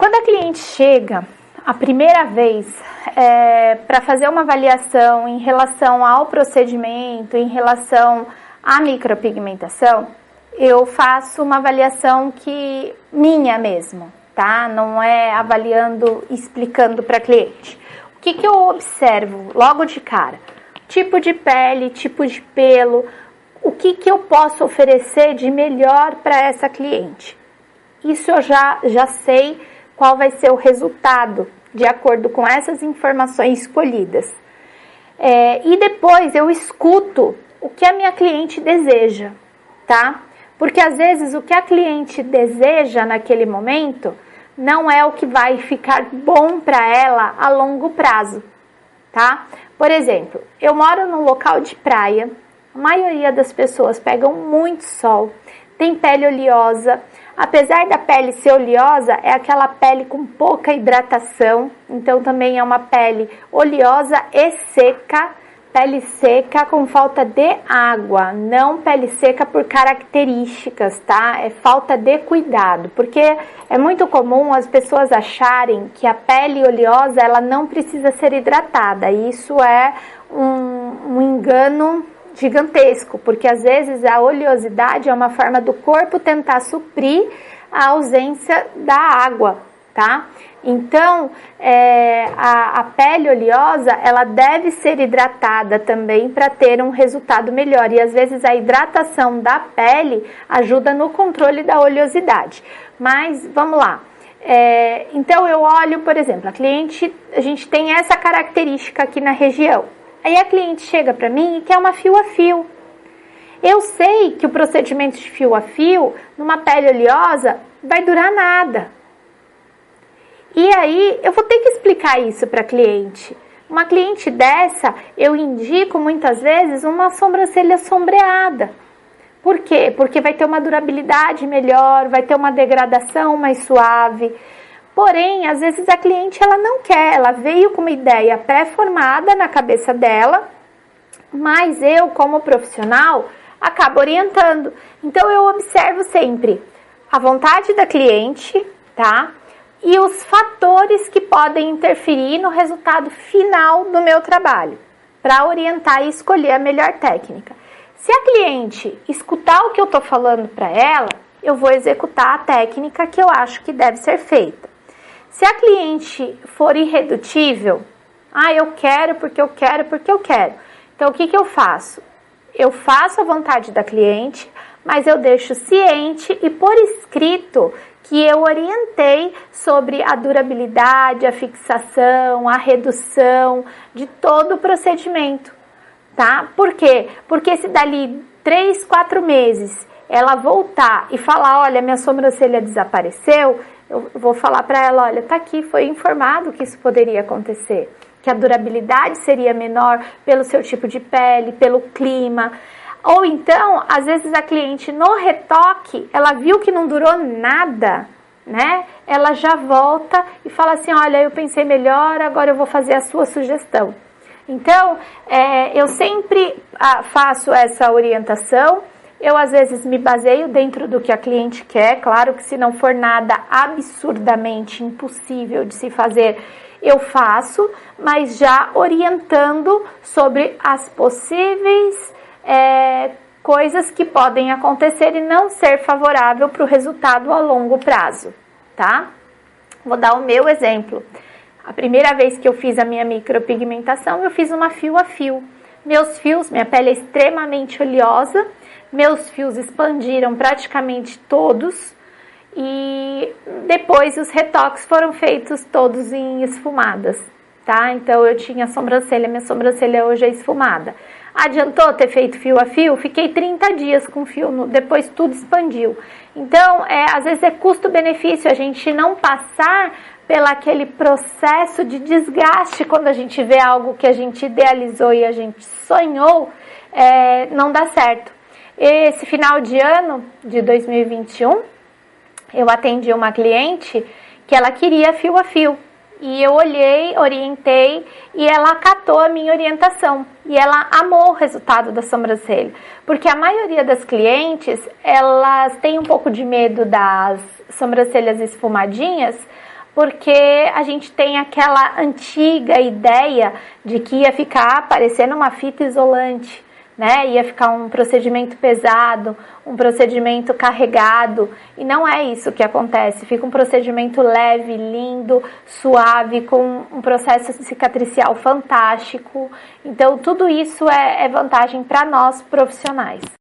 Quando a cliente chega a primeira vez para fazer uma avaliação em relação ao procedimento, em relação à micropigmentação, eu faço uma avaliação minha mesmo, tá? Não é avaliando, explicando para a cliente. O que eu observo logo de cara? Tipo de pele, tipo de pelo, o que eu posso oferecer de melhor para essa cliente. Isso eu já sei qual vai ser o resultado, de acordo com essas informações escolhidas. E depois eu escuto o que a minha cliente deseja, tá? Porque às vezes o que a cliente deseja naquele momento não é o que vai ficar bom para ela a longo prazo, tá? Por exemplo, eu moro num local de praia, a maioria das pessoas pegam muito sol, tem pele oleosa. Apesar da pele ser oleosa, é aquela pele com pouca hidratação, então também é uma pele oleosa e seca, pele seca com falta de água, não pele seca por características, tá? É falta de cuidado, porque é muito comum as pessoas acharem que a pele oleosa ela não precisa ser hidratada, e isso é um engano gigantesco, porque às vezes a oleosidade é uma forma do corpo tentar suprir a ausência da água, tá? Então, a pele oleosa, ela deve ser hidratada também para ter um resultado melhor, e às vezes a hidratação da pele ajuda no controle da oleosidade. Mas, vamos lá. Então, eu olho, por exemplo, a gente tem essa característica aqui na região. Aí a cliente chega para mim e quer uma fio a fio. Eu sei que o procedimento de fio a fio, numa pele oleosa, vai durar nada. E aí eu vou ter que explicar isso para a cliente. Uma cliente dessa, eu indico muitas vezes uma sobrancelha sombreada. Por quê? Porque vai ter uma durabilidade melhor, vai ter uma degradação mais suave. Porém, às vezes a cliente ela não quer, ela veio com uma ideia pré-formada na cabeça dela, mas eu, como profissional, acabo orientando. Então, eu observo sempre a vontade da cliente, tá? E os fatores que podem interferir no resultado final do meu trabalho, para orientar e escolher a melhor técnica. Se a cliente escutar o que eu estou falando para ela, eu vou executar a técnica que eu acho que deve ser feita. Se a cliente for irredutível, eu quero porque eu quero porque eu quero. Então, o que eu faço? Eu faço a vontade da cliente, mas eu deixo ciente e por escrito que eu orientei sobre a durabilidade, a fixação, a redução de todo o procedimento, tá? Por quê? Porque se dali 3, 4 meses ela voltar e falar, olha, minha sobrancelha desapareceu, eu vou falar para ela, olha, tá aqui, foi informado que isso poderia acontecer, que a durabilidade seria menor pelo seu tipo de pele, pelo clima. Ou então, às vezes a cliente no retoque, ela viu que não durou nada, né? Ela já volta e fala assim, olha, eu pensei melhor, agora eu vou fazer a sua sugestão. Então, eu sempre faço essa orientação. Eu, às vezes, me baseio dentro do que a cliente quer. Claro que se não for nada absurdamente impossível de se fazer, eu faço, mas já orientando sobre as possíveis coisas que podem acontecer e não ser favorável para o resultado a longo prazo, tá? Vou dar o meu exemplo. A primeira vez que eu fiz a minha micropigmentação, eu fiz uma fio a fio. Meus fios, minha pele é extremamente oleosa, meus fios expandiram praticamente todos e depois os retoques foram feitos todos em esfumadas, tá? Então eu tinha sobrancelha, minha sobrancelha hoje é esfumada. Adiantou ter feito fio a fio? Fiquei 30 dias com fio, depois tudo expandiu. Então, às vezes é custo-benefício a gente não passar pelaquele processo de desgaste quando a gente vê algo que a gente idealizou e a gente sonhou, não dá certo. Esse final de ano de 2021, eu atendi uma cliente que ela queria fio a fio. E eu olhei, orientei e ela acatou a minha orientação. E ela amou o resultado da sobrancelha. Porque a maioria das clientes, elas têm um pouco de medo das sobrancelhas esfumadinhas, porque a gente tem aquela antiga ideia de que ia ficar parecendo uma fita isolante, né? Ia ficar um procedimento pesado, um procedimento carregado, e não é isso que acontece. Fica um procedimento leve, lindo, suave, com um processo cicatricial fantástico. Então, tudo isso é vantagem para nós profissionais.